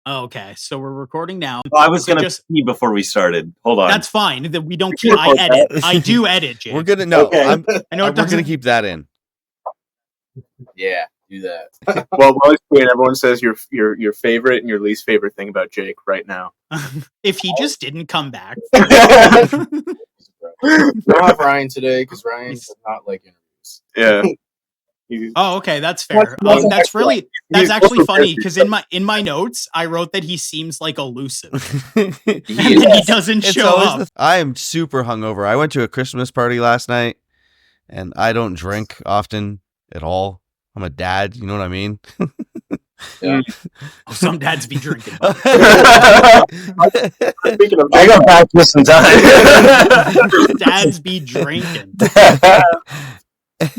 Okay, so we're recording now. Well, I was going to pee before we started. Hold on. That's fine. We don't keep. I edit. I do edit, Jakes. We're gonna no. Okay. I know we're gonna keep that in. Yeah, do that. Well, everyone says your favorite and your least favorite thing about Jake right now. If he just didn't come back. We'll have Ryan today because Ryan does not like interviews. Yeah. Oh, okay, that's fair. That's actually funny because in my notes I wrote that he seems like elusive, and he doesn't show up. I am super hungover. I went to a Christmas party last night, and I don't drink often at all. I'm a dad, you know what I mean? Yeah. Oh, some dads be drinking. I got back just in time. Dads be drinking.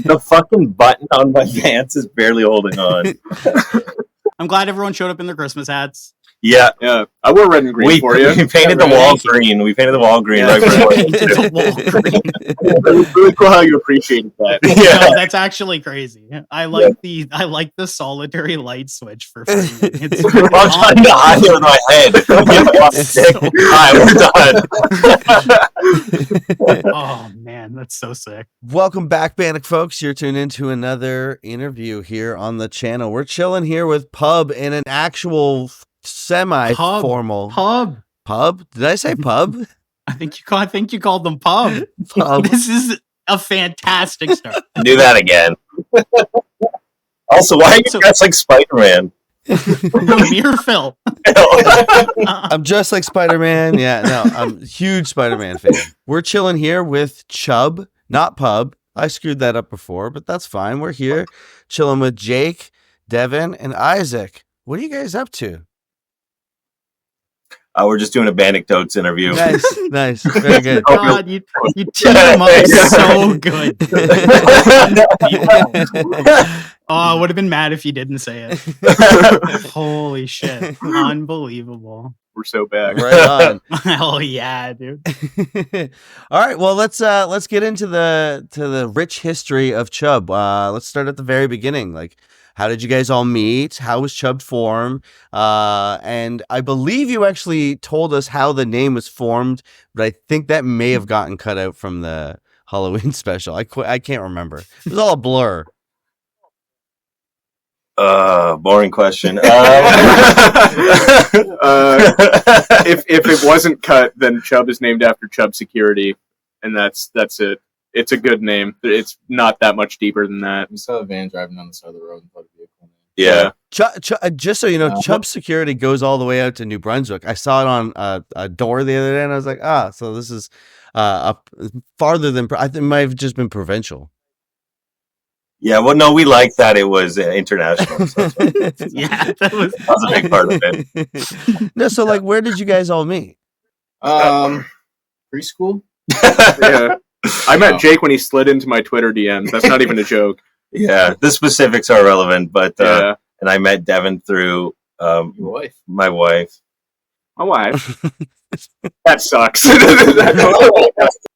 The fucking button on my pants is barely holding on. I'm glad everyone showed up in their Christmas hats. Yeah. I wore red and green for you. We painted the wall green. We painted the wall green. Yeah, right painted the wall green. It's really cool how you appreciate that. Yeah. No, that's actually crazy. I like the solitary light switch for free. It's I'm trying to hide it with my head. We're done. Oh man, that's so sick. Welcome back, Bandecfolks. You're tuned into another interview here on the channel. We're chilling here with Pub in an actual semi-formal pub. Did I say pub? I think you called them pub. Pub. This is a fantastic start. Do that again. Also, why are you dressed like Spider-Man? Mirror Phil. I'm just like Spider-Man. Yeah, no, I'm a huge Spider-Man fan. We're chilling here with Chub, not Pub. I screwed that up before, but that's fine. We're here chilling with Jake, Devan, and Isaac. What are you guys up to? We're just doing a Bandecdotes interview. Nice. Very good. God, you teed him up so good. Oh, I would have been mad if you didn't say it. Holy shit. Unbelievable. We're so bad. Right on. Hell yeah, dude. All right, well let's get into the rich history of Chub. Let's start at the very beginning. Like, how did you guys all meet? How was Chub formed? And I believe you actually told us how the name was formed, but I think that may have gotten cut out from the Halloween special. I can't remember. It was all a blur. Boring question. If it wasn't cut, then Chub is named after Chub Security, and that's it. It's a good name. It's not that much deeper than that. We saw a van driving down the side of the road and thought it'd be a cool name. Yeah. Just so you know, Chub Security goes all the way out to New Brunswick. I saw it on a door the other day, and I was like, so this is up farther than I think it might have just been provincial. Yeah, well, no, we liked that it was international. So Yeah, that was a big part of it. No, so like, where did you guys all meet? Preschool? Yeah. I met Jake when he slid into my Twitter DMs. That's not even a joke. Yeah, the specifics are irrelevant, but and I met Devan through Your wife. my wife. My wife. That sucks. We're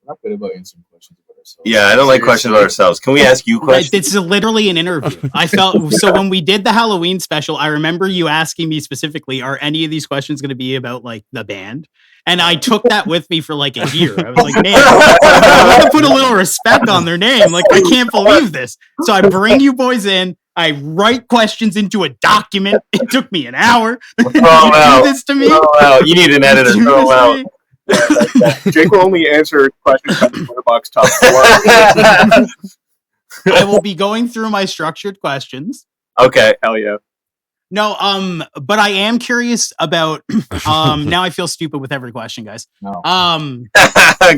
not good about answering questions about ourselves. Yeah, I don't like questions about ourselves. Can we ask you questions? It's literally an interview. I felt so when we did the Halloween special, I remember you asking me specifically, are any of these questions going to be about like the band? And I took that with me for like a year. I was like, man, I want to put a little respect on their name. Like, I can't believe this. So I bring you boys in. I write questions into a document. It took me an hour. Throw them out. Do this to me. Throw them out. You need an editor. Do Throw this them to out. me. Jake will only answer questions from the Letterboxd top 4. I will be going through my structured questions. Okay. Hell yeah. No, but I am curious about now I feel stupid with every question, guys. No.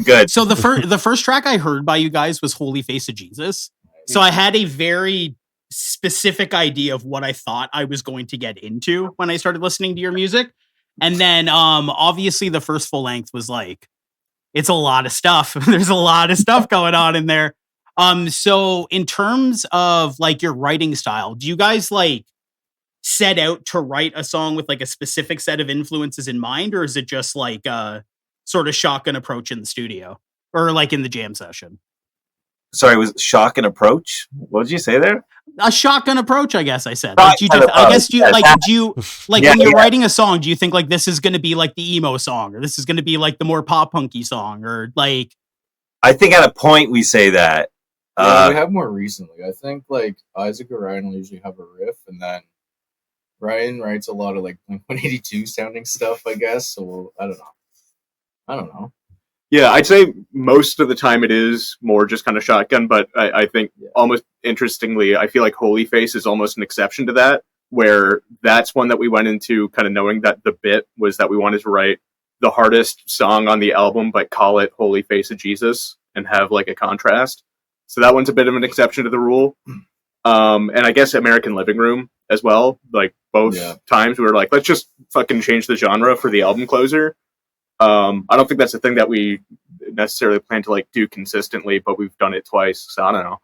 Good. So the first track I heard by you guys was Holy Face of Jesus. So I had a very specific idea of what I thought I was going to get into when I started listening to your music. And then obviously the first full length was like, it's a lot of stuff. There's a lot of stuff going on in there. So in terms of like your writing style, do you guys like set out to write a song with like a specific set of influences in mind, or is it just like a sort of shotgun approach in the studio or like in the jam session? Sorry, was shock and approach? What did you say there? a shotgun approach, I guess I said. Like, do you Shotgun I guess approach, do you yes. like do you like Yeah, when you're yeah. writing a song, do you think like this is gonna be like the emo song, or this is gonna be like the more pop punky song, or like I think at a point we say that. Yeah, we have more recently. I think like Isaac or Ryan will usually have a riff, and then Ryan writes a lot of like Blink-182 sounding stuff, I guess. So I don't know. Yeah, I'd say most of the time it is more just kind of shotgun, but I think almost interestingly, I feel like Holy Face is almost an exception to that, where that's one that we went into kind of knowing that the bit was that we wanted to write the hardest song on the album, but call it Holy Face of Jesus and have like a contrast. So that one's a bit of an exception to the rule. And I guess American Living Room as well. Like both times we were like, let's just fucking change the genre for the album closer. I don't think that's a thing that we necessarily plan to like do consistently, but we've done it twice. So I don't know.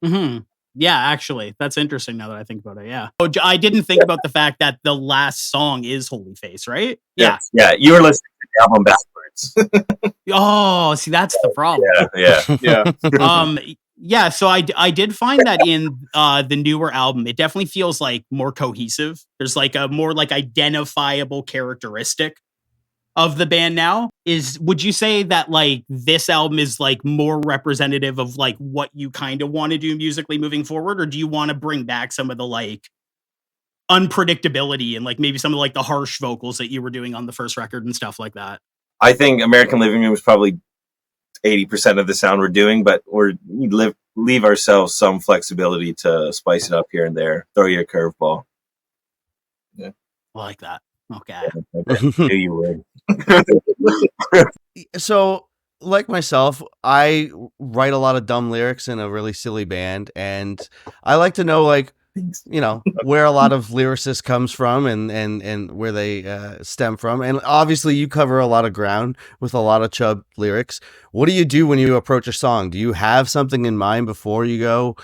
mm-hmm. Yeah, actually, that's interesting now that I think about it. Yeah. Oh, I didn't think about the fact that the last song is Holy Face, right? Yeah. Yeah, you were listening to the album backwards. Oh, see, that's the problem. Yeah. Yeah, so I did find that in the newer album, it definitely feels like more cohesive. There's like a more like identifiable characteristic of the band now. Would you say that like this album is like more representative of like what you kind of want to do musically moving forward, or do you want to bring back some of the like unpredictability and like maybe some of like the harsh vocals that you were doing on the first record and stuff like that? I think American Living Room is probably 80% of the sound we're doing, but we leave ourselves some flexibility to spice it up here and there. Throw you a curveball. I like that. Okay. I knew you would. So, like myself, I write a lot of dumb lyrics in a really silly band, and I like to know, like, you know, where a lot of lyricists comes from and where they stem from. And obviously, you cover a lot of ground with a lot of Chub lyrics. What do you do when you approach a song? Do you have something in mind before you go?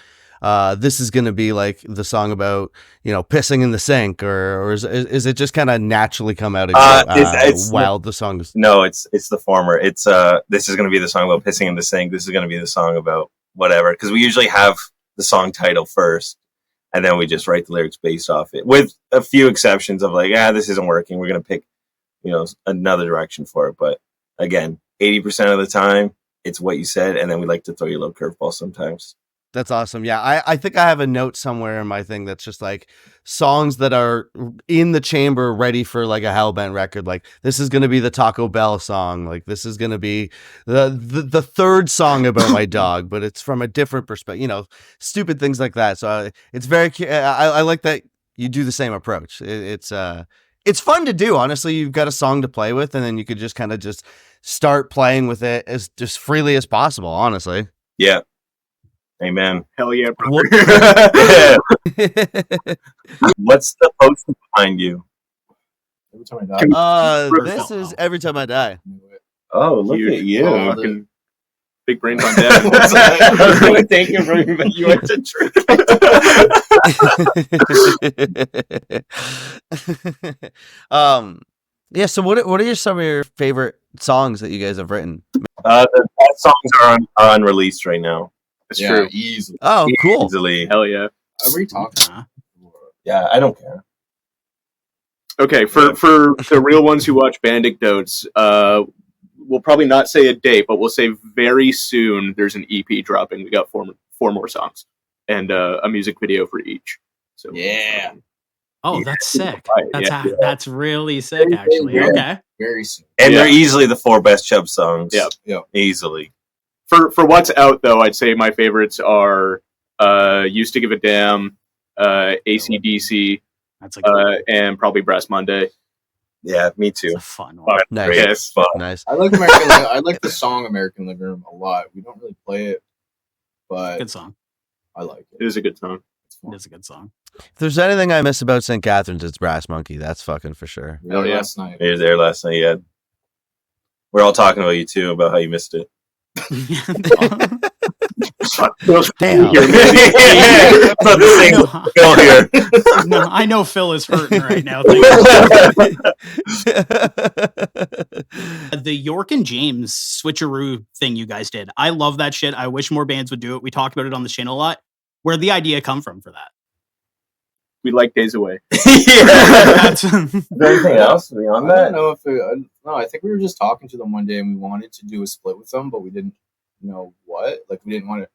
This is going to be like the song about, you know, pissing in the sink, or is it just kind of naturally come out of you while the song is... No, it's the former. It's this is going to be the song about pissing in the sink. This is going to be the song about whatever, because we usually have the song title first, and then we just write the lyrics based off it, with a few exceptions of like, this isn't working. We're going to pick, you know, another direction for it. But again, 80% of the time, it's what you said, and then we like to throw you a little curveball sometimes. That's awesome. Yeah, I think I have a note somewhere in my thing that's just like songs that are in the chamber ready for like a Hellbent record. Like, this is going to be the Taco Bell song. Like, this is going to be the third song about my dog, but it's from a different perspective, you know, stupid things like that. So it's very, I like that you do the same approach. It's fun to do. Honestly, you've got a song to play with, and then you could just kind of just start playing with it as just freely as possible, honestly. Yeah. Amen. Hell yeah, brother. What's the poster behind you? Every time I die. This is Every Time I Die. Oh, look Huge. at you. Fucking big brains on deck. I was going to take it from you, but you went to trick. Yeah, so what are some of your favorite songs that you guys have written? The songs are unreleased right now. It's true. Easily. Oh, cool. Easily. Hell yeah. I've already talked. Yeah, I don't care. Okay, for the real ones who watch Bandecdotes, we'll probably not say a date, but we'll say very soon there's an EP dropping. We got four more songs and a music video for each. So Yeah. Oh, that's sick. Right, That's really sick, actually. Yeah. Okay. Very soon. And they're easily the 4 best Chub songs. Yeah. Easily. For what's out though, I'd say my favorites are Used to Give a Damn, AC/DC, That's a good and probably Brass Monday. Yeah, me too. That's a fun one. Nice. Great. Yes. Fun. Nice. I like I like the song American Living Room a lot. We don't really play it, but Good song. I like It is a good song. It's fun. It is a good song. If there's anything I miss about St. Catharines, it's Brass Monkey. That's fucking for sure. We had it yeah. last night. He was there last night, yeah. We're all talking about you too, about how you missed it. Damn. Not the same Phil here. No, I know Phil is hurting right now. The York and James switcheroo thing you guys did, I love that shit. I wish more bands would do it. We talked about it on the channel a lot. Where'd the idea come from for that? We like Days Away. That's Is there anything else beyond I that? don't know if no. I think we were just talking to them one day and we wanted to do a split with them, but we didn't know what. Like we didn't want to.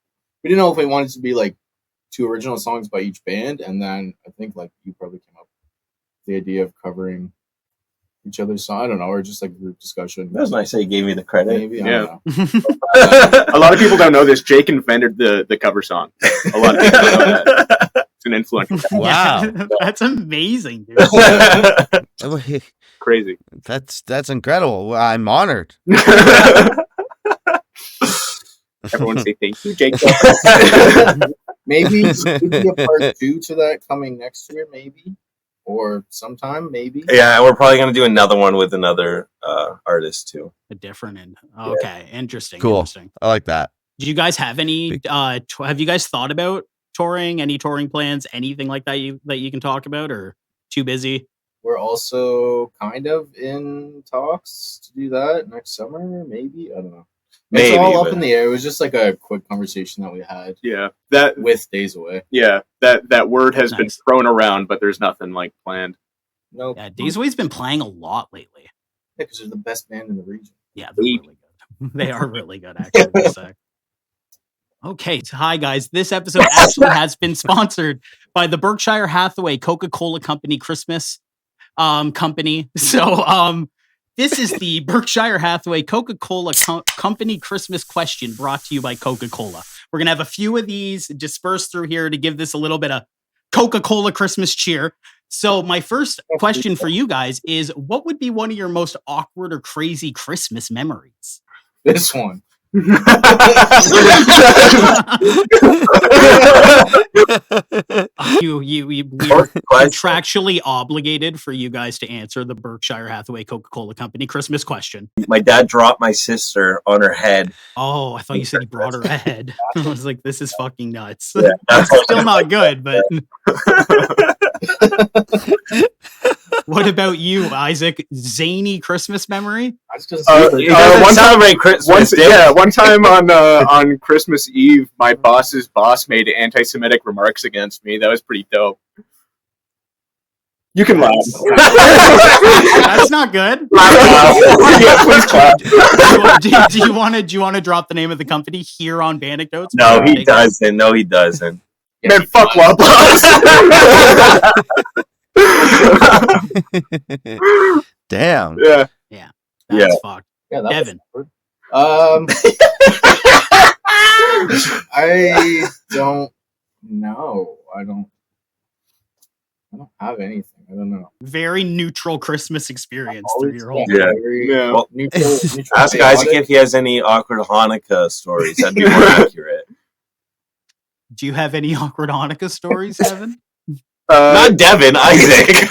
We didn't know if we wanted to be like 2 original songs by each band, and then I think like you probably came up with the idea of covering each other's song. I don't know, or just like group discussion. That was nice that you gave me the credit. Maybe. I Yeah. don't know. A lot of people don't know this. Jake invented the cover song. A lot of people don't know that. It's an influential guy. Wow. Yeah, that's amazing, dude. Crazy. That's incredible. Well, I'm honored. Everyone say thank you, Jake. Maybe a part 2 to that coming next year, maybe, or sometime, maybe. Yeah, and we're probably gonna do another one with another artist too. A different end. Okay, interesting. Cool. Interesting. I like that. Do you guys have any? Have you guys thought about touring? Any touring plans? Anything like that you can talk about, or too busy? We're also kind of in talks to do that next summer, maybe. I don't know. It's Maybe, all up but- in the air. It was just like a quick conversation that we had Yeah. That with Days Away. that word has been Nice. thrown around, but there's nothing like planned. No, Yeah, Days Away's been playing a lot lately. because they're the best band in the region. Yeah, they're really good. They are really good, actually. Just say. Okay, so hi guys. This episode actually has been sponsored by the Berkshire Hathaway Coca-Cola Company Christmas company. So this is the Berkshire Hathaway Coca-Cola Company Christmas question brought to you by Coca-Cola. We're gonna have a few of these dispersed through here to give this a little bit of Coca-Cola Christmas cheer. So my first question for you guys is, what would be one of your most awkward or crazy Christmas memories? This one. We are contractually obligated for you guys to answer the Berkshire Hathaway Coca-Cola Company Christmas question. My dad dropped my sister on her head. Oh, I thought you said he brought her ahead. I was like, this is fucking nuts. Yeah, that's It's still not good, but what about you, Isaac? Zany Christmas memory? I was just He doesn't one time- celebrate Christmas. One time on Christmas Eve, my boss's boss made anti-Semitic remarks against me. That was pretty dope. You can laugh. That's not good. Yeah, please clap. Do you want to drop the name of the company here on Bandecdotes? No, he doesn't. No, he doesn't. Man, fuck Loblaws. Damn. Yeah. That's fucked. Yeah, that Devan. was I don't know. I don't have anything. I don't know. Very neutral Christmas experience through your whole. Yeah. very Yeah. Well, neutral Ask Isaac if he has any awkward Hanukkah stories. That'd be more accurate. Do you have any awkward Hanukkah stories, Evan? Not Devin, Isaac.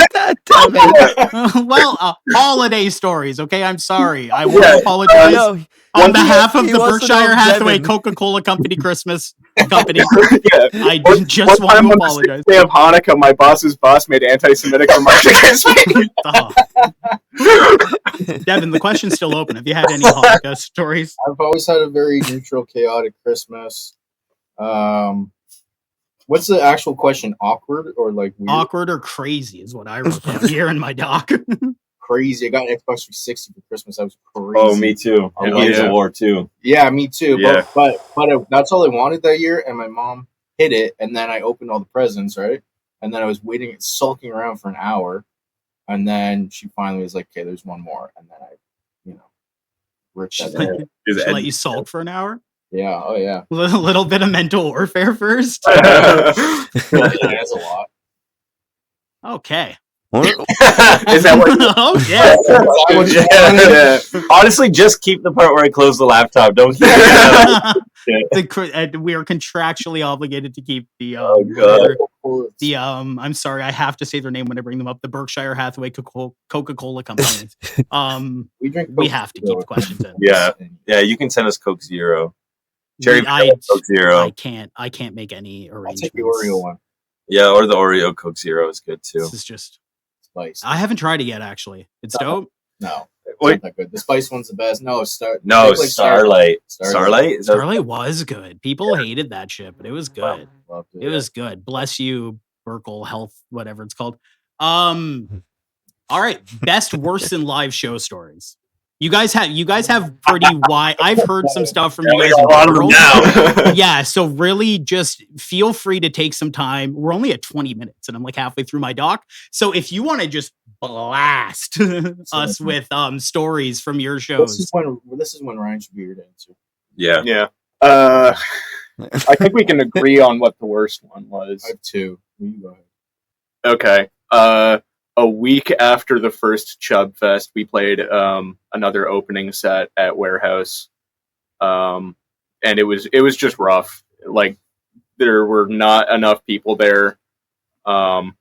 Well, holiday stories. Okay, I'm sorry. I want to apologize No, on behalf of he the wants to know Berkshire Hathaway Devin. Coca-Cola Company Christmas Company. Yeah. I just One want time to on the apologize. 6th day of Hanukkah, my boss's boss made anti-Semitic remarks against me. Oh. Devin, the question's still open. Have you had any Hanukkah stories? I've always had a very neutral, chaotic Christmas. What's the actual question? Awkward or like weird? Awkward or crazy is what I wrote down here in my doc. Crazy. I got an Xbox 360 for Christmas. That was crazy. Oh, me too. Oh, And Gears yeah. of War too. Yeah, me too. Yeah. But that's all I wanted that year, and my mom hid it, and then I opened all the presents, right? And then I was waiting, sulking around for an hour, and then she finally was like, "Okay, there's one more," and then I, ripped She that. out. let you sulk for an hour. Yeah. Oh yeah. A little bit of mental warfare first. Yeah, that's a lot. Okay. Is that what? Oh yeah. Yeah. Honestly, just keep the part where I close the laptop. Don't keep it. We are contractually obligated to keep the Oh, God. the I'm sorry, I have to say their name when I bring them up. The Berkshire Hathaway Coca-Cola Company. We have to keep the questions in. Yeah. Yeah, you can send us Coke Zero. Cherry vanilla Coke Zero. I can't make any I'll arrangements. take the Oreo one. Yeah, or the Oreo Coke Zero is good too. This is just Spice. I haven't tried it yet actually. It's dope. No, it's Wait. not that good. The spice one's the best. No, No, like Starlight. Starlight? Is that- Starlight was good. People hated that shit, but it was good. loved it. It was good. Bless you, Burkle Health, whatever it's called. All right, best, worst, and live show stories. You guys have pretty wide. I've heard some stuff from you guys. A lot of them general. now. Yeah, so really just feel free to take some time. We're only at 20 minutes and I'm like halfway through my doc. So if you want to just blast us with stories from your shows. This is when Ryan should be here to answer. Yeah. Yeah. I think we can agree on what the worst one was. I have two. You go ahead. Okay. A week after the first Chub Fest, we played another opening set at Warehouse, and it was just rough. Like there were not enough people there.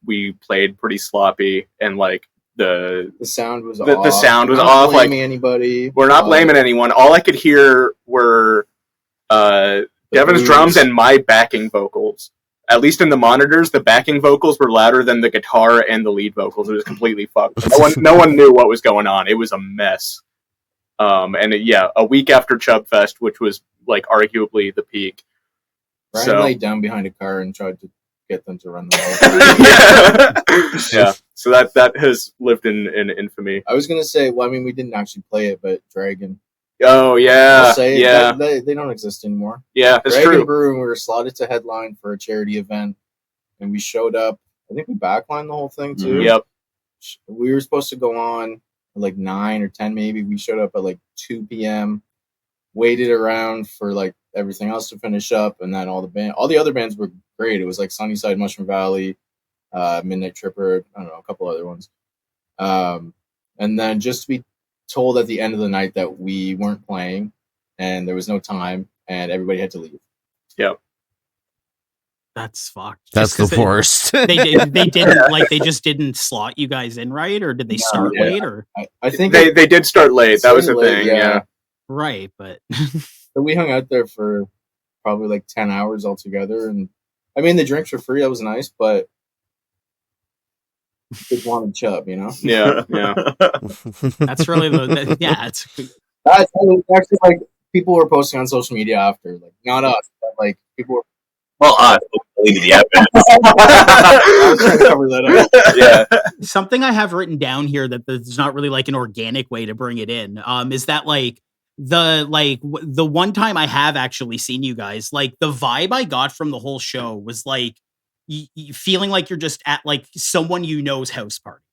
We played pretty sloppy, and like the sound was off. The sound was not off. Like anybody. We're not blaming anyone. All I could hear were Devan's drums and my backing vocals. At least in the monitors, the backing vocals were louder than the guitar and the lead vocals. It was completely fucked. No one knew what was going on. It was a mess. A week after Chub Fest, which was like arguably the peak. Ryan laid down behind a car and tried to get them to run the whole Yeah. So that has lived in infamy. I was gonna say, well, I mean, we didn't actually play it, but Dragon. Oh yeah, I'll say yeah. They don't exist anymore. Yeah, that's Dragon true. Brew, and we were slotted to headline for a charity event, and we showed up. I think we backlined the whole thing too. Mm-hmm. Yep. We were supposed to go on at like 9 or 10 maybe. We showed up at like 2 p.m. Waited around for like everything else to finish up, and then all the other bands were great. It was like Sunnyside, Mushroom Valley, Midnight Tripper, I don't know, a couple other ones. And then just to be told at the end of the night that we weren't playing and there was no time and everybody had to leave. Yep. That's fucked. That's the worst. They didn't like they just didn't slot you guys in right, or did they start late? Or I think they did start late. That was the thing. Yeah. Right, but so we hung out there for probably like 10 hours altogether, and I mean the drinks were free. That was nice, but just wanted Chub, you know? Yeah. that's really it's That's actually like people were posting on social media after, like not us, but like people were. Well, believe the evidence. I was trying to cover that up. Yeah. Something I have written down here that there's not really like an organic way to bring it in. Is that like the one time I have actually seen you guys, like the vibe I got from the whole show was like feeling like you're just at like someone you know's house party.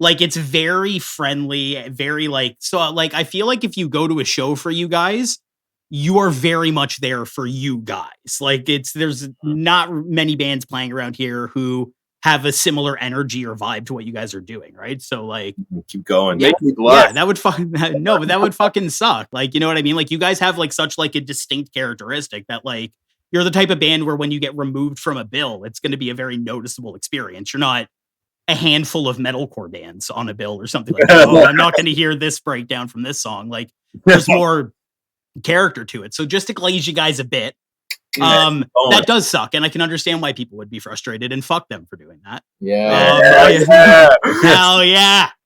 Like it's very friendly, very like, so like I feel like if you go to a show for you guys, you are very much there for you guys. Like there's not many bands playing around here who have a similar energy or vibe to what you guys are doing, right? So like keep going. Yeah, that would but that would fucking suck. Like, you know what I mean? Like you guys have like such like a distinct characteristic that like you're the type of band where when you get removed from a bill, it's going to be a very noticeable experience. You're not a handful of metalcore bands on a bill or something like that. Oh, I'm not going to hear this breakdown from this song. Like there's more character to it. So just to glaze you guys a bit, that does suck, and I can understand why people would be frustrated, and fuck them for doing that.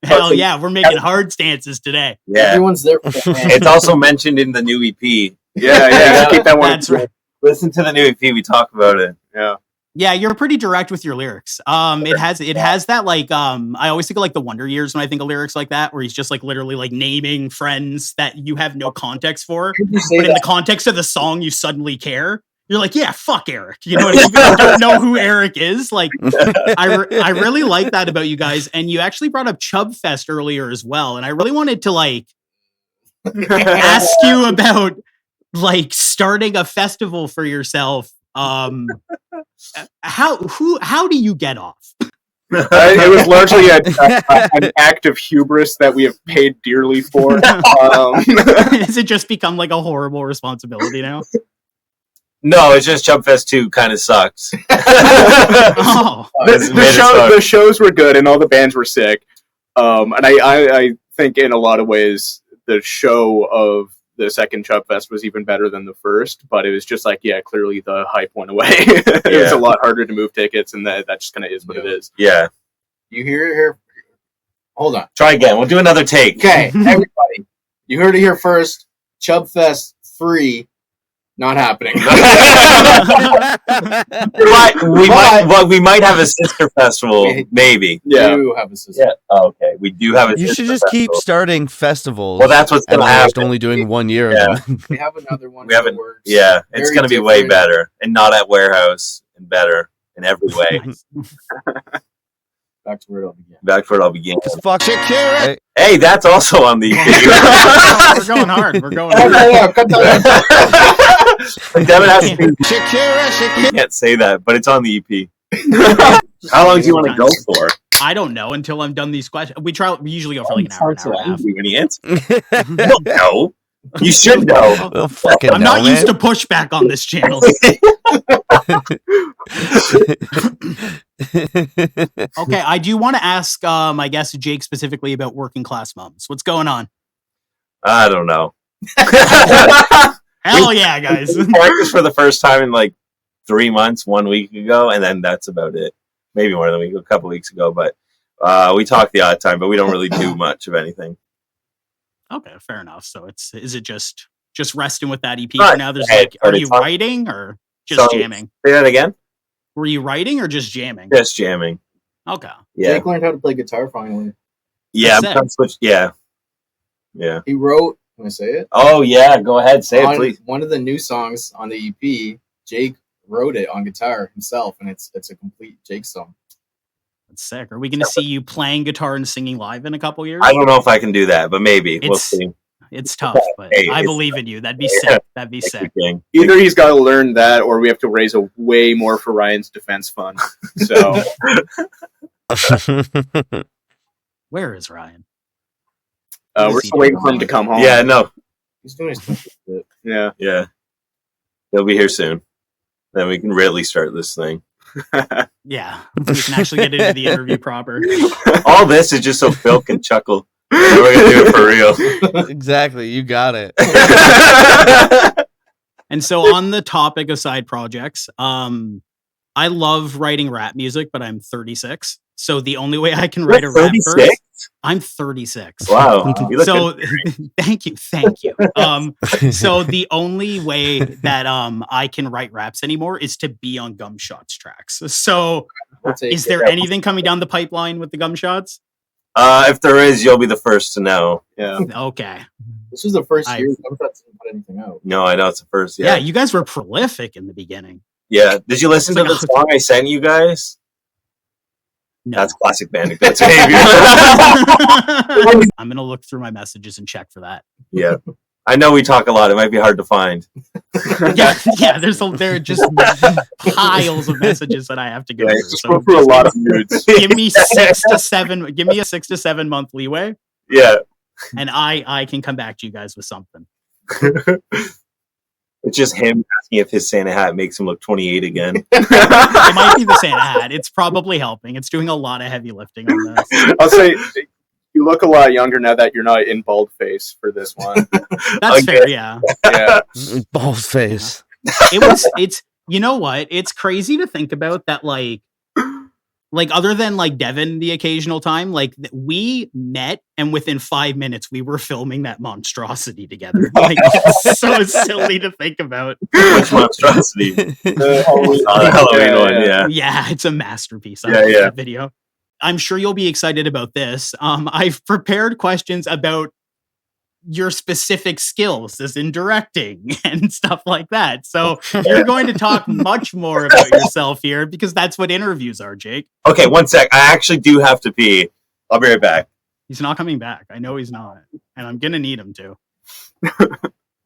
Hell yeah, we're making hard stances today. Yeah, everyone's there for it's also mentioned in the new EP. Yeah. Keep that one. That's right. Listen to the new EP. We talk about it. Yeah, you're pretty direct with your lyrics. It has that like I always think of like the Wonder Years when I think of lyrics like that, where he's just like literally like naming friends that you have no context for, but in the context of the song, you suddenly care. You're like, yeah, fuck Eric. You know what I mean? I don't know who Eric is. Like, I really like that about you guys. And you actually brought up Chub Fest earlier as well, and I really wanted to like ask you about like starting a festival for yourself. How do you get off? It was largely an act of hubris that we have paid dearly for. Has it just become like a horrible responsibility now? No, it's just Chub Fest 2 kind of sucks. The shows were good and all the bands were sick. And I think in a lot of ways the show of the second Chub Fest was even better than the first, but it was just like, clearly the hype went away. It was a lot harder to move tickets, and that just kind of is what it is. Yeah. You hear it here. Hold on. Try again. We'll do another take. Okay, everybody. You heard it here first. Chub Fest free. Not happening. We might have a sister festival, maybe. We do have a system. Yeah. Oh, okay. We do have a You sister should just keep festival. starting festivals. Well, that's what's and going to then just happen. only doing 1 year Yeah. of them. We have another one. We haven't. Works. Yeah, it's Very going to be way different. better, and not at warehouse, and better in every way. Nice. Back to where it all began. Back to where it all began. Fuck Shakira. Hey, that's also on the. We're going hard. We're going hard. Devin has to. Shakira. You can't say that, but it's on the EP. How long do you want to go for? I don't know until I'm done these questions. We usually go for like an hour and a half. When you answer. You don't know. You should know. Well, fucking I'm not hell, used to man. pushback on this channel. Okay, I do want to ask, I guess, Jake specifically about working class moms. What's going on? I don't know. Hell yeah, guys. Practiced for the first time in like 3 months, 1 week ago, and then that's about it. Maybe more than a week, a couple weeks ago, but we talk the odd time, but we don't really do much of anything. Okay, fair enough. So is it just resting with that EP Not for now? There's yet, like, are but you it's on- writing or just So- jamming? Say that again? Were you writing or just jamming? Just jamming. Okay. Yeah. Jake learned how to play guitar finally. Yeah. That's I'm trying to switch. Yeah. Yeah. He wrote. Can I say it? Oh, yeah. Go ahead. Say it, please. One of the new songs on the EP, Jake wrote it on guitar himself, and it's a complete Jake song. That's sick. Are we going to see you playing guitar and singing live in a couple years? I don't know if I can do that, but maybe. We'll It's- see. It's tough, but Hey, I it's- believe in you. That'd be Yeah. sick. That'd be sick. Thing. Either he's got to learn that, or we have to raise a way more for Ryan's defense fund. So Where is Ryan? we're still waiting for him to come home. Yeah, no. He's doing his thing. Yeah. Yeah. He'll be here soon. Then we can really start this thing. Yeah, we can actually get into the interview proper. All this is just so Phil can chuckle. We're going to do it for real. Exactly. You got it. And so on the topic of side projects, I love writing rap music, but I'm 36. So the only way I can write a rap verse, 36? I'm 36. Wow. You look So good. thank you. So the only way that I can write raps anymore is to be on Gumshots tracks. So We'll take is it. there anything coming down the pipeline with the Gumshots? If there is, you'll be the first to know. Yeah. Okay. This was the first I- year Gumshots didn't put anything out. No, I know it's the first. Yeah, Yeah. you guys were prolific in the beginning. Yeah. Did you listen It's to like the song I sent you guys? No. That's classic Bandecdotes behavior. I'm gonna look through my messages and check for that. Yeah. I know we talk a lot. It might be hard to find. Yeah. There are just piles of messages that I have to go Yeah, through. just So Go through a lot of moods. give me 6 to 7. Give me a 6 to 7 month leeway, Yeah. and I can come back to you guys with something. It's just him asking if his Santa hat makes him look 28 again. It might be the Santa hat. It's probably helping. It's doing a lot of heavy lifting on this. I'll say you look a lot younger now that you're not in bald face for this one. That's Okay. fair. Yeah. Yeah. Bald face. It's you know what? It's crazy to think about that. Like other than like Devan the occasional time, like we met and within 5 minutes we were filming that monstrosity together. Like it's so silly to think about. Which monstrosity? The Halloween, The Halloween one, yeah. Yeah, it's a masterpiece. I Yeah, love yeah. that video. I'm sure you'll be excited about this. I've prepared questions about your specific skills as in directing and stuff like that. So you're going to talk much more about yourself here because that's what interviews are, Jake. Okay, 1 sec. I actually do have to pee. I'll be right back. He's not coming back. I know he's not. And I'm going to need him to.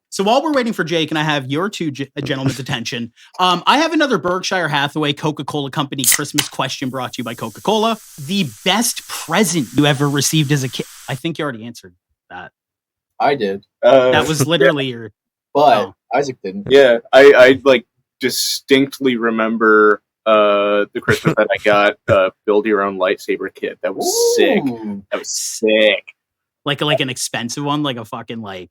So while we're waiting for Jake and I have your two gentlemen's attention, I have another Berkshire Hathaway Coca-Cola Company Christmas question brought to you by Coca-Cola. The best present you ever received as a kid? I think you already answered that. I did, That was literally your... but Oh. Isaac didn't. Yeah, I like distinctly remember the Christmas that I got build your own lightsaber kit. That was sick. Ooh. That was sick. like an expensive one, like a fucking like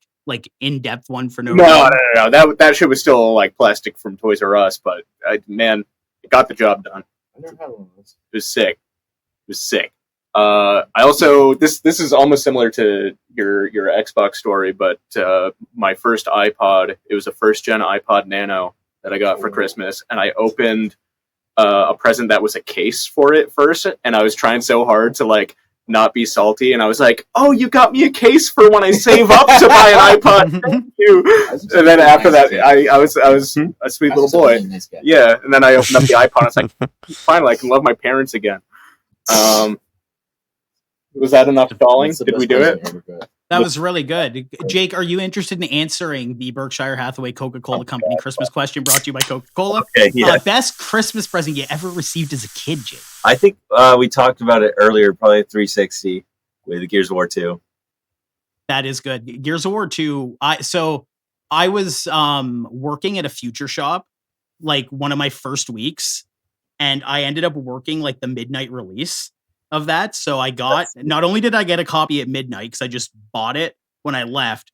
in-depth one for no No, reason. no. That shit was still like plastic from Toys R Us, but it got the job done. I never had one of those. It was sick. It was sick. I also this is almost similar to your Xbox story, but my first iPod, it was a first gen iPod Nano that I got for Christmas, and I opened a present that was a case for it first, and I was trying so hard to like not be salty, and I was like, "Oh, you got me a case for when I save up to buy an iPod." Thank you. And then after that, I was a sweet little boy. Yeah, and then I opened up the iPod. And I was like, "Finally, I can love my parents again." Was that enough stalling? Did we do it? That was really good. Jake, are you interested in answering the Berkshire Hathaway Coca-Cola Company Christmas question brought to you by Coca-Cola? Okay, yeah. Best Christmas present you ever received as a kid, Jake? I think we talked about it earlier, probably 360 with Gears of War 2. That is good. Gears of War 2. I was working at a future shop like one of my first weeks, and I ended up working like the midnight release of that. So I got, not only did I get a copy at midnight because I just bought it when I left,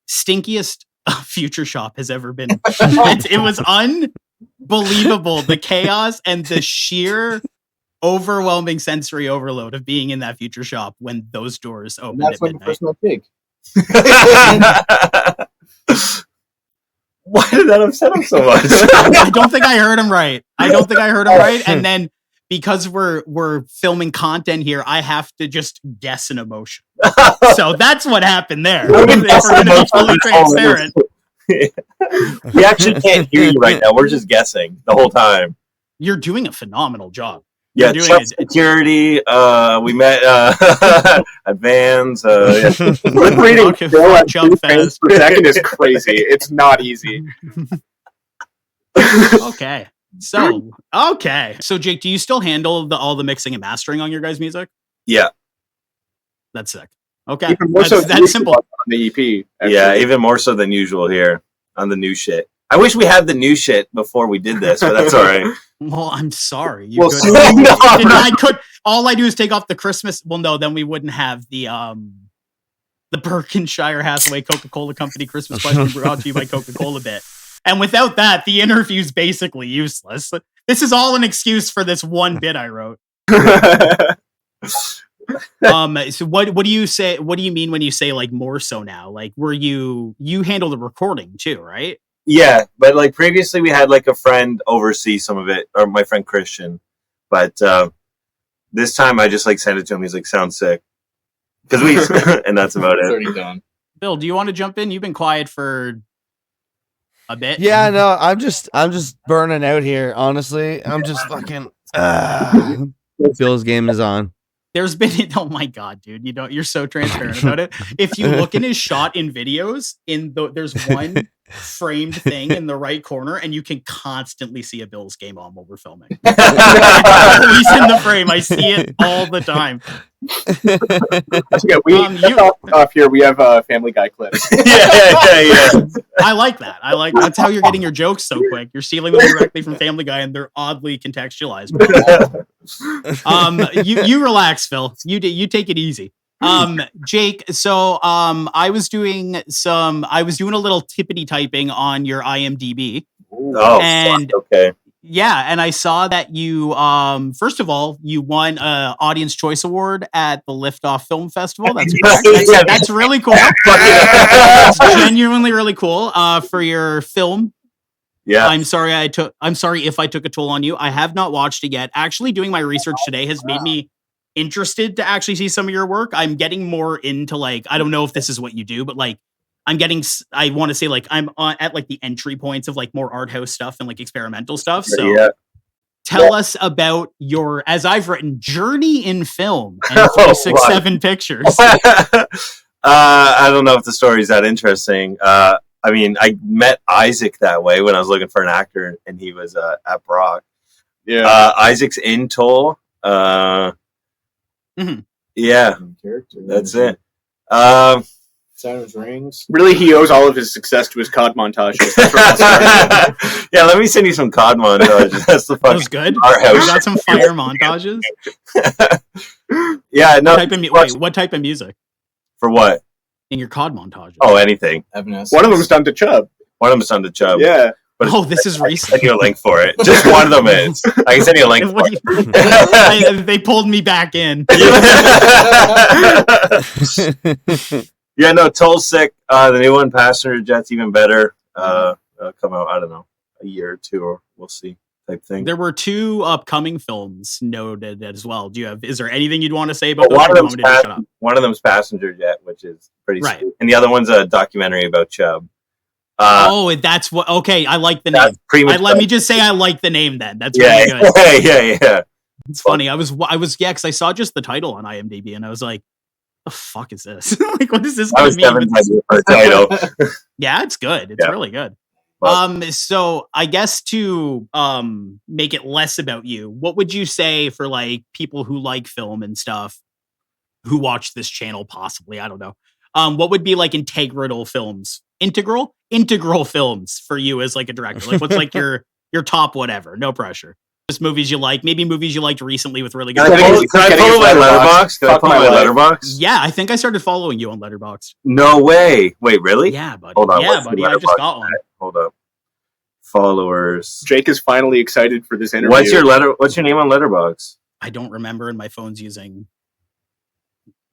stinkiest future shop has ever been. It was unbelievable, the chaos and the sheer overwhelming sensory overload of being in that future shop when those doors opened at midnight. Why did that upset him so much? I don't think I heard him right. And then because we're filming content here, I have to just guess an emotion. So that's what happened there. If we're going to be fully transparent. We actually can't hear you right now. We're just guessing the whole time. You're doing a phenomenal job. Yeah, Chub security. We met at Vans. Yeah. Reading Chub fast per second is crazy. It's not easy. Okay. So Jake, do you still handle all the mixing and mastering on your guys' music? Yeah. That's sick. Okay. Even more so that's simple. On the EP. Actually. Yeah, even more so than usual here on the new shit. I wish we had the new shit before we did this, but that's all right. Well, I'm sorry. I could. All I do is take off the Christmas. Well, no, then we wouldn't have the Berkshire Hathaway Coca-Cola Company Christmas question brought to you by Coca-Cola bit. And without that, the interview's basically useless. This is all an excuse for this one bit I wrote. So what do you say? What do you mean when you say like more so now? Like, were you handle the recording too, right? Yeah, but like previously we had like a friend oversee some of it, or my friend Christian. But this time I just like sent it to him. He's like, "Sounds sick," because and that's about it. Already done. Bill, do you want to jump in? You've been quiet for a bit. Yeah, no, I'm just burning out here. Honestly, I'm just fucking. Bill's game is on. There's been, oh my god, dude, you're so transparent about it. If you look in his shot in videos, there's one framed thing in the right corner, and you can constantly see a Bills game on while we're filming. He's in the frame. I see it all the time. Yeah, off here. We have Family Guy clips. Yeah. I like that. That's how you're getting your jokes so quick. You're stealing them directly from Family Guy, and they're oddly contextualized. You relax, Phil. You take it easy. Jake, so I was doing a little tippity typing on your IMDb. Oh, and okay. Yeah, and I saw that you first of all, you won an Audience Choice Award at the Liftoff Film Festival. That's correct. That's really cool. That's genuinely really cool for your film. Yeah. I'm sorry if I took a toll on you. I have not watched it yet. Actually, doing my research today has made me interested to actually see some of your work. I'm getting more into like, I don't know if this is what you do, but like I want to say like I'm at like the entry points of like more art house stuff and like experimental stuff. So tell us about your, as I've written, journey in film and 367 pictures. I don't know if the story's that interesting. I mean, I met Isaac that way when I was looking for an actor, and he was at Brock. Yeah. Isaac's in Toll. Yeah, that's it. Sound Rings. Really, he owes all of his success to his COD montages. Yeah, let me send you some COD montages. That's the fucking good. Art house. You got some fire montages. Yeah, no. What type of music? For what? In your COD montages. Oh, anything. One of them's done to Chub. One of them's done to Chub. Yeah. But Oh, this is I can recent. send you a link for it. Just one of them is. I can send you a link for What do it. they pulled me back in. Yeah, no, Toll's sick. The new one, Passenger Jet's even better. Come out, I don't know, a year or two, or we'll see, type thing. There were 2 upcoming films noted as well. Is there anything you'd want to say about Well, those? Or do you want me to just shut up? one of them's Passenger Jet, which is pretty Right. sweet. And the other one's a documentary about Chub. That's what. Okay, I like the name. That's pretty much Let me just say I like the name. Then that's yeah, really good. yeah. It's funny. I was because I saw just the title on IMDb and I was like, "The fuck is this? Like, what is this I going was to mean?" Devan's idea for a title. Yeah, it's good. It's Yeah. really good. But- So I guess to make it less about you, what would you say for like people who like film and stuff who watch this channel possibly? I don't know. What would be like integral films for you as like a director? Like what's like your top whatever? No pressure. Just movies you like, maybe movies you liked recently with really good. Can I follow my Letterboxd? Can I Fuck follow my my life. Letterboxd? Yeah, I think I started following you on Letterboxd. No way. Wait, really? Yeah, buddy. Hold on, Yeah, what's the buddy. I just Letterboxd got one. Hold up. Followers. Jake is finally excited for this interview. What's your name on Letterboxd? I don't remember, and my phone's using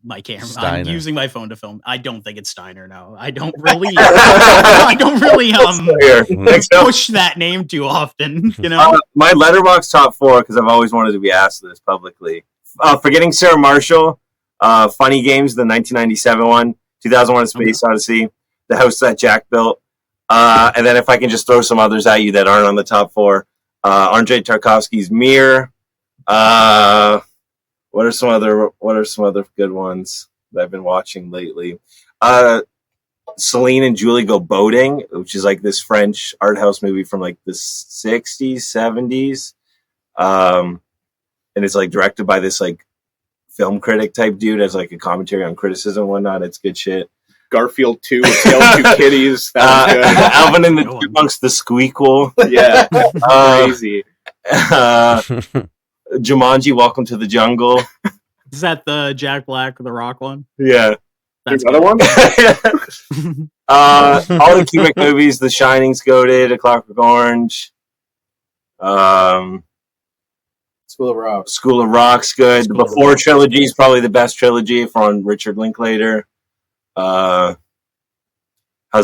my camera. I'm Steiner. using my phone to film. I don't think it's Steiner. No, I don't really. I don't really Here. Thanks, no. push that name too often. You know. My Letterboxd top 4, because I've always wanted to be asked this publicly. Forgetting Sarah Marshall, Funny Games, the 1997 one, 2001: A Space Odyssey, The House That Jack Built, and then if I can just throw some others at you that aren't on the top 4, Andrei Tarkovsky's Mirror. What are some other good ones that I've been watching lately? Celine and Julie Go Boating, which is like this French art house movie from like the 60s, 70s. And it's like directed by this like film critic type dude as like a commentary on criticism and whatnot. It's good shit. Garfield 2, A Tale of Two Kitties. That was good. Alvin and the Go on. Chipmunks, The Squeakquel. Yeah, Uh, crazy. Jumanji, Welcome to the Jungle. Is that the Jack Black or the Rock one? Yeah. That's There's another one. All the Kubrick movies, The Shining's goated, A Clockwork Orange. School of Rock. School of Rock's good. School The of Before Rock. trilogy is probably the best trilogy from Richard Linklater. How's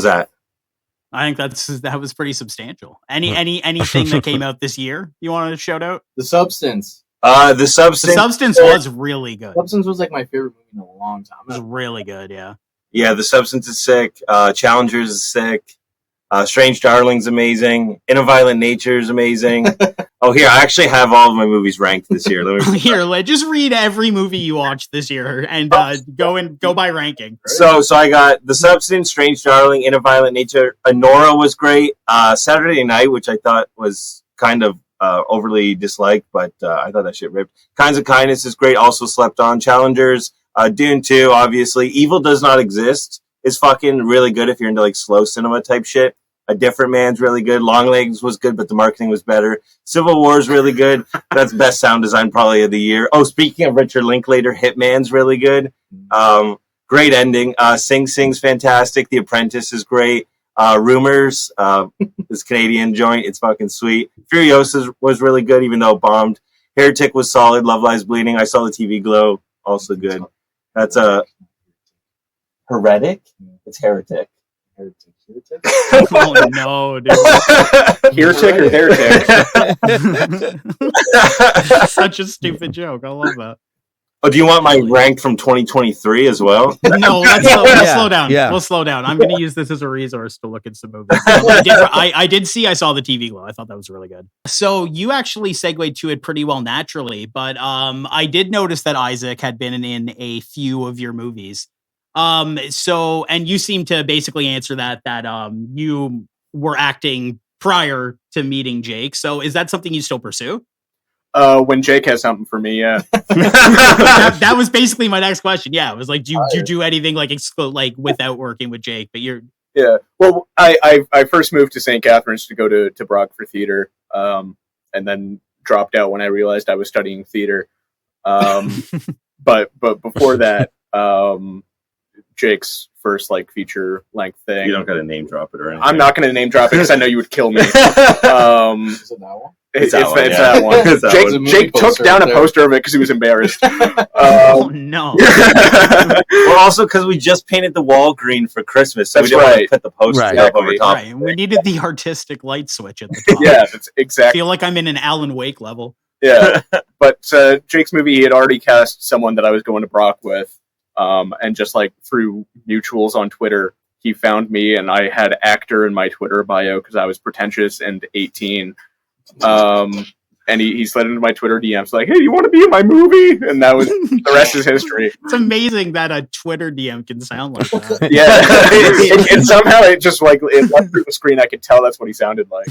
that? I think that was pretty substantial. Anything that came out this year you wanted to shout out? The Substance. The The Substance. Substance was really good. Substance was like my favorite movie in a long It was time. really good. Yeah. Yeah, The Substance is sick. Challengers is sick. Strange Darling's amazing. In a Violent Nature is amazing. Oh, here, I actually have all of my movies ranked this year. Let me. Here, just read every movie you watched this year and go by ranking. So I got The Substance, Strange Darling, In a Violent Nature. Honora was great. Saturday Night, which I thought was kind of overly disliked, but I thought that shit ripped. Kinds of Kindness is great. Also slept on. Challengers. Dune 2, obviously. Evil Does Not Exist is fucking really good if you're into like slow cinema type shit. A Different Man's really good. Longlegs was good, but the marketing was better. Civil War is really good. That's best sound design probably of the year. Oh, speaking of Richard Linklater, Hitman's really good. Great ending. Sing Sing's fantastic. The Apprentice is great. Rumors, this Canadian joint, it's fucking sweet. Furiosa was really good, even though it bombed. Heretic was solid. Love Lies Bleeding. I saw the TV Glow, also good. That's a Heretic. It's Heretic. Oh no, dude. Here tick or there tick? Such a stupid joke. I love that. Oh, do you want my rank from 2023 as well? No, let's Yeah, slow down. yeah. We'll slow down. I'm going to use this as a resource to look at some movies. I saw the TV Glow. I thought that was really good. So you actually segued to it pretty well naturally, but I did notice that Isaac had been in a few of your movies. And you seem to basically answer that you were acting prior to meeting Jake. So is that something you still pursue? When Jake has something for me, yeah. that was basically my next question. Yeah, it was like, do you do anything like without working with Jake? But you're Yeah. Well, I first moved to St. Catharines to go to Brock for theater, and then dropped out when I realized I was studying theater. But before that, Jake's first like feature length thing. You don't got to name drop it or anything. I'm not going to name drop it because I know you would kill me. Is it that one? It's that one, that one. It's that Jake, one. Jake took Poster down right a there. poster of it because he was embarrassed. Oh no. Well, also because we just painted the wall green for Christmas, so That's we didn't want to right. put the poster Right. up over Exactly. top. Right. We needed the artistic light switch at the top. Yeah, that's I exactly. feel like I'm in an Alan Wake level. Yeah, but Jake's movie, he had already cast someone that I was going to Brock with, and just like through mutuals on Twitter, he found me, and I had actor in my Twitter bio because I was pretentious and 18. And he slid into my Twitter DMs like, "Hey, you want to be in my movie?" And that was the rest is history. It's amazing that a Twitter DM can sound like that. Yeah, and somehow it just like it went through the screen. I could tell that's what he sounded like.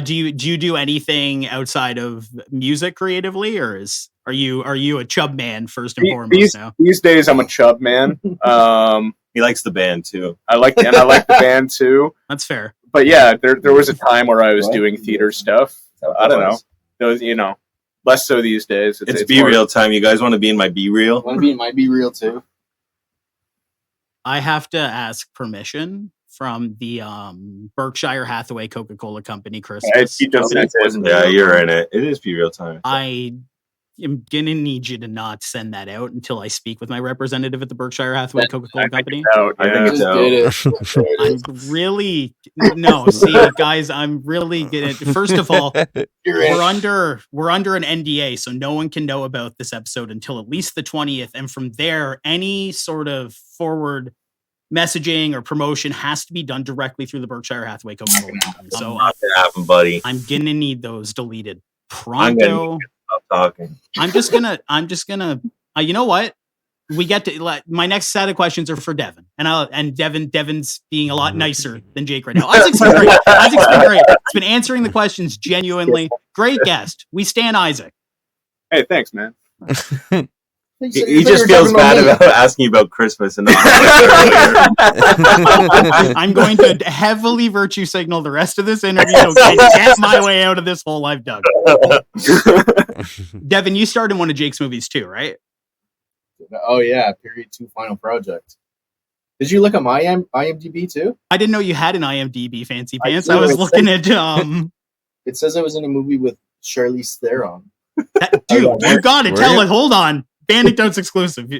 Do you do anything outside of music creatively, or are you a Chub man first and foremost now? These days, I'm a Chub man. He likes the band too. I like the band too. That's fair. But yeah, there was a time where I was doing theater stuff. I don't know. Those, less so these days. It's Be more- Real time. You guys want to be in my Be Real? Want to be in my Be Real too? I have to ask permission from the Berkshire Hathaway Coca-Cola Company Christmas. He just company. said it. Yeah, you're in it. It is Be Real time. I am gonna need you to not send that out until I speak with my representative at the Berkshire Hathaway Coca-Cola Company. Out, I yeah. think it's Just out. did it. There it I'm is. really no. See, guys, I'm really gonna. First of all, You're in. we're under an NDA, so no one can know about this episode until at least the 20th, and from there, any sort of forward messaging or promotion has to be done directly through the Berkshire Hathaway Coca-Cola Company. So Not gonna happen, buddy. I'm gonna need those deleted I'm gonna pronto. Stop talking. I'm just gonna. You know what? We get to my next set of questions are for Devan, and Devan's being a lot nicer than Jake right now. Isaac's been great. Isaac's been great. He's been answering the questions genuinely. Great guest. We stand Isaac. Hey, thanks, man. He just feels bad about asking about Christmas and not. I'm going to heavily virtue signal the rest of this interview so I can get my way out of this hole I've dug. Devan, you starred in one of Jake's movies too, right? Oh yeah, Period 2 Final Project. Did you look at my IMDb too? I didn't know you had an IMDb, fancy I pants. do. I was It looking at It says I was in a movie with Charlize Theron. dude, you got to Were tell you? it. Hold on. Bandecdotes exclusive.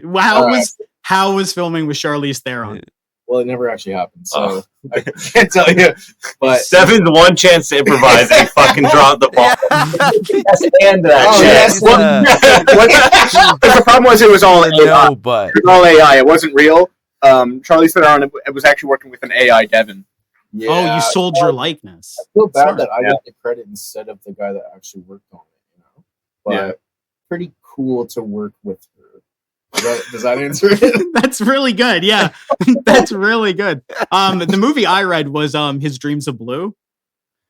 How was filming with Charlize Theron? Well, it never actually happened, so I can't tell you. But Seven's one chance to improvise and he fucking dropped the ball. And that Oh, chance. yes. The problem was it was all AI. No, but It was all AI. It wasn't real. Charlie Theron it was actually working with an AI Devon. yeah, Oh, you sold your likeness. I feel bad Smart. that I Yeah. got the credit instead of the guy that actually worked on it. But Yeah. pretty cool to work with her. Does that answer it? That's really good. Yeah, that's really good. The movie I read was His Dreams of Blue.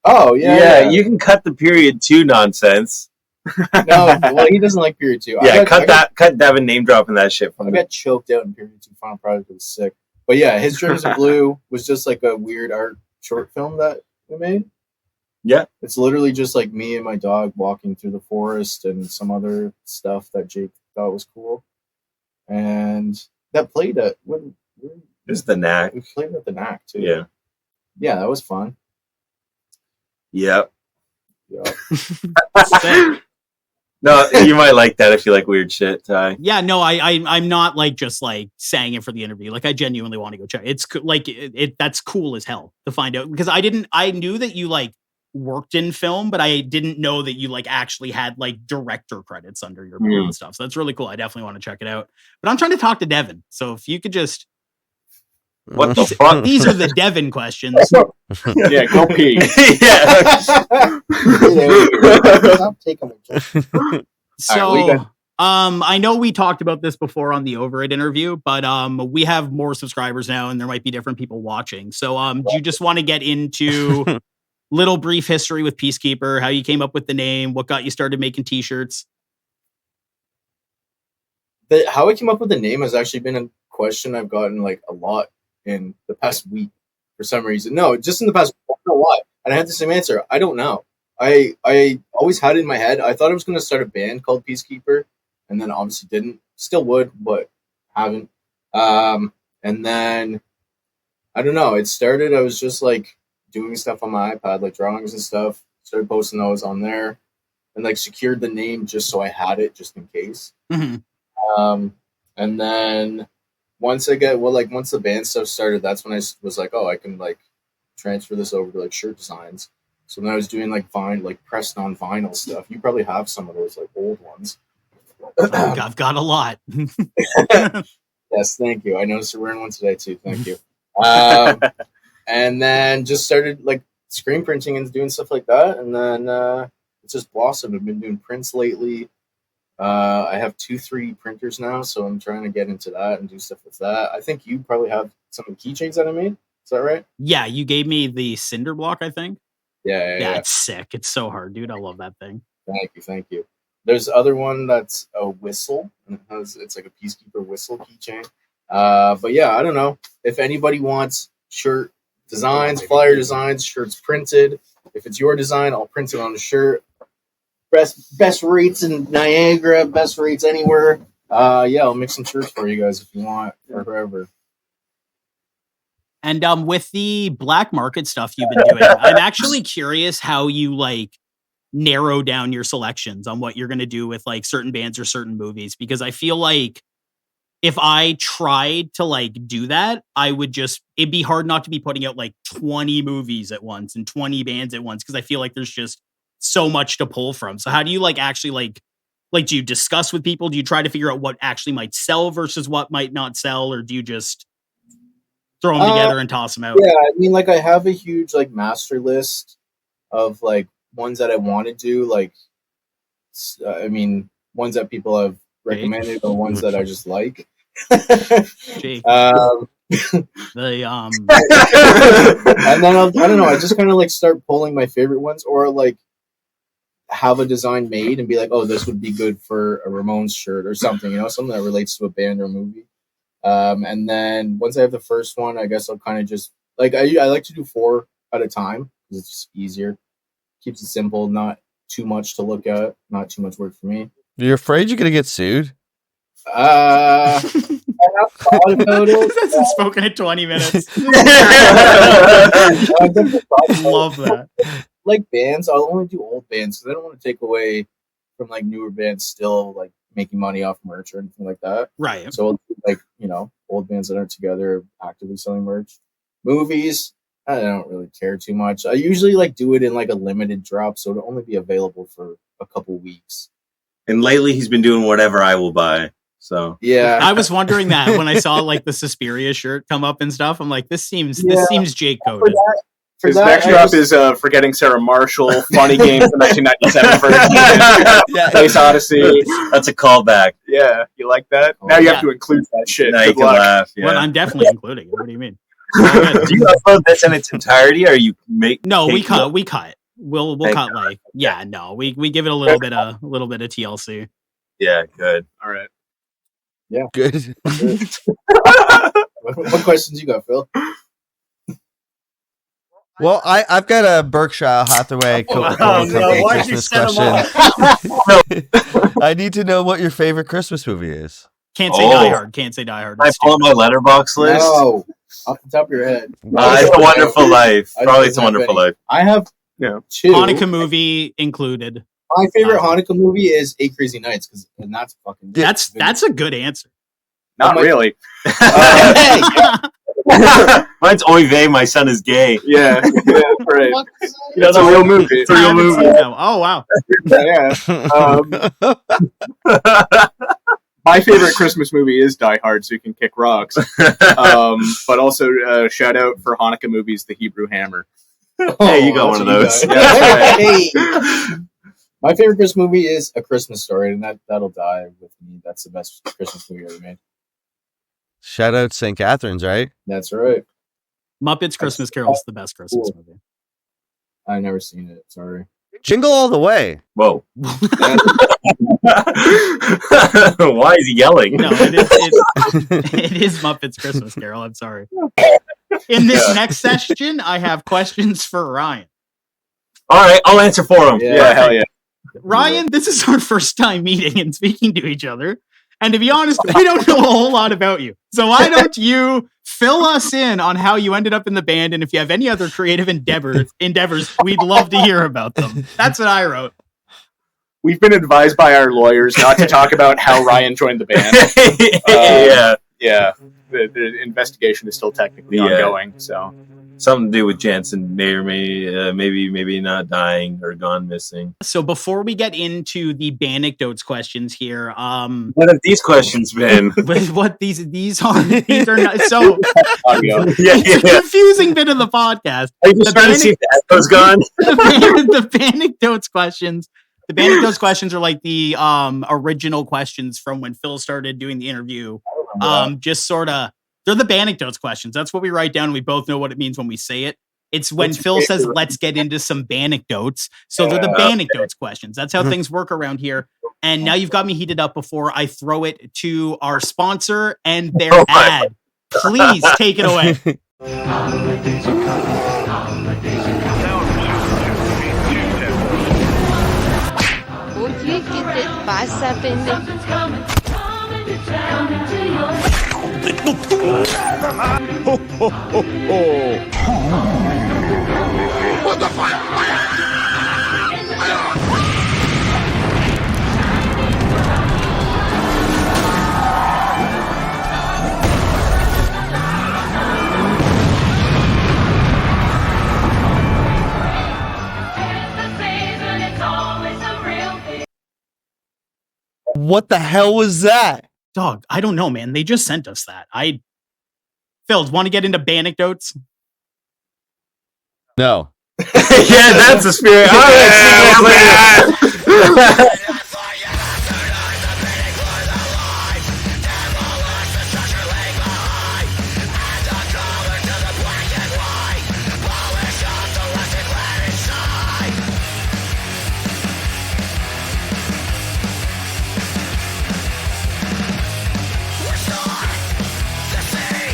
Oh Yeah, you can cut the period 2 nonsense. No, well, he doesn't like Period 2. Yeah, cut Devin name dropping that shit from I the got choked out in Period 2 Final Project. It was sick. But yeah, His Dreams of Blue was just like a weird art short film that we made. Yeah. It's literally just like me and my dog walking through the forest and some other stuff that Jake thought was cool. And that played at It's the knack. we played at the Knack too. Yeah. Yeah, that was fun. Yep. Yeah. Sick. No, you might like that if you like weird shit, Ty. Yeah, no, I'm not like just like saying it for the interview. Like I genuinely want to go check. It's like that's cool as hell to find out because I knew that you like worked in film, but I didn't know that you like actually had like director credits under your belt and stuff. So that's really cool. I definitely want to check it out. But I'm trying to talk to Devan. So if you could just What the fuck? these are the Devan questions. Yeah, go pee. Yeah. Stop taking my So, we got- I know we talked about this before on the Over It interview, but we have more subscribers now, and there might be different people watching. So, do you just want to get into little brief history with Peacekeeper, how you came up with the name, what got you started making T-shirts? How I came up with the name has actually been a question I've gotten like a lot in the past week for some reason. No, just in the past week, I don't know why. And I had the same answer. I don't know. I always had it in my head. I thought I was going to start a band called Peacekeeper, and then obviously didn't. Still would, but haven't. And then I don't know. It started. I was just like doing stuff on my iPad, like drawings and stuff. Started posting those on there, and like secured the name just so I had it, just in case. Mhm. And then once the band stuff started, that's when I was like, oh, I can like transfer this over to like shirt designs. So then I was doing like pressed on vinyl stuff. You probably have some of those like old ones. I've got a lot. Yes, thank you. I noticed you're wearing one today too. Thank you. And then just started like screen printing and doing stuff like that. And then it's just blossomed. I've been doing prints lately. I have 2-3 printers now, so I'm trying to get into that and do stuff with that. I think you probably have some of the keychains that I made. Is that right? Yeah, you gave me the cinder block, I think. Yeah. It's sick. It's so hard, dude. I love that thing. Thank you. There's other one that's a whistle, and it's like a Peacekeeper whistle keychain. But yeah, I don't know. If anybody wants shirt designs, flyer designs, shirts printed, if it's your design, I'll print it on the shirt. Best rates in Niagara, best rates anywhere. Yeah, I'll make some shirts for you guys if you want, or whoever. And with the black market stuff you've been doing, I'm actually curious how you like narrow down your selections on what you're going to do with like certain bands or certain movies, because I feel like if I tried to like do that, it'd be hard not to be putting out like 20 movies at once and 20 bands at once, because I feel like there's just so much to pull from. So how do you like actually like do you discuss with people? Do you try to figure out what actually might sell versus what might not sell, or do you just throw them together and toss them out? Yeah, I mean, like I have a huge like master list of like ones that I want to do. Like, I mean, ones that people have recommended or ones that I just like. Jake. And The then I don't know. I just kind of like start pulling my favorite ones, or like have a design made and be like, oh, this would be good for a Ramones shirt or something. You know, something that relates to a band or a movie. And then once I have the first one, I guess I'll kind of just like I like to do 4 at a time because it's just easier. Keeps it simple, not too much to look at, not too much work for me. You're afraid you're gonna get sued? I have thought about it. This hasn't spoken in 20 minutes. Love that. Like bands, I'll only do old bands because I don't want to take away from like newer bands still like making money off merch or anything like that. Right. So I'll do, like, you know, old bands that aren't together actively selling merch. Movies, I don't really care too much. I usually like do it in like a limited drop, so it'll only be available for a couple weeks. And lately he's been doing whatever I will buy. So Yeah, I was wondering that when I saw like the Suspiria shirt come up and stuff. I'm like, this seems Jake coded. For His that, next I drop just- is Forgetting Sarah Marshall, Funny Games, the 1997 version, Space Odyssey. that's a callback. Yeah, you like that? Oh, Now you yeah. have to include that shit. Now you Good can luck. laugh. Yeah. Well, I'm definitely including it. What do you mean? All good. Do you upload this in its entirety, or you make? No, we take- cut. We'll Thank cut like we give it a little bit of TLC. Yeah, good. All right. Good. what questions you got, Phil? Well, I've got a Berkshire Hathaway Coca-Cola no, Company why'd you Christmas set 'em question. I need to know what your favorite Christmas movie is. Can't say Die Hard. Can't say Die Hard. I That's pull up my letterbox list. No, off the top of your head. It's a Wonderful Life. I Probably don't It's a have Wonderful any. Life. I have Yeah. 2. Hanukkah movie included. My favorite Hanukkah movie is 8 Crazy Nights, and that's fucking. That's a good answer. Not my- really. Hey! Mine's Oy vey, my son is gay. Yeah, right. It's a real movie. It's a I real haven't movie. seen that. Oh wow. Yeah. My favorite Christmas movie is Die Hard, so you can kick rocks. But also, shout out for Hanukkah movies, The Hebrew Hammer. Hey, you got that's one of what you those. got. Yeah, Hey! My favorite Christmas movie is A Christmas Story, and that'll die with me. That's the best Christmas movie ever made. Shout out St. Catherine's, right? That's right. Muppets Christmas Carol is the best Christmas movie. I've never seen it. Sorry. Jingle All the Way. Whoa. Why is he yelling? No, it is Muppets Christmas Carol. I'm sorry. In this next session, I have questions for Ryan. All right, I'll answer for him. Yeah. Yeah, hell yeah. Ryan, this is our first time meeting and speaking to each other. And to be honest, we don't know a whole lot about you. So why don't you fill us in on how you ended up in the band? And if you have any other creative endeavors, we'd love to hear about them. That's what I wrote. We've been advised by our lawyers not to talk about how Ryan joined the band. Yeah. The investigation is still technically ongoing, so something to do with Jansen maybe not dying or gone missing. So before we get into the Bandecdotes questions here, what have these questions been? What these are not so the confusing bit of the podcast. Are you just trying to see if the echo's gone? The Bandecdotes questions. The Bandecdotes questions are like the original questions from when Phil started doing the interview. Just sort of, they're the Bandecdotes questions. That's what we write down. We both know what it means when we say it. It's when Phil says, let's get into some Bandecdotes. So they're the Bandecdotes questions. That's how things work around here. And now you've got me heated up before I throw it to our sponsor and their ad. Please take it away. What the fuck? What the hell was that? Dog, I don't know, man. They just sent us that. Phil, want to get into Bandecdotes? No. Yeah, that's the spirit. All right,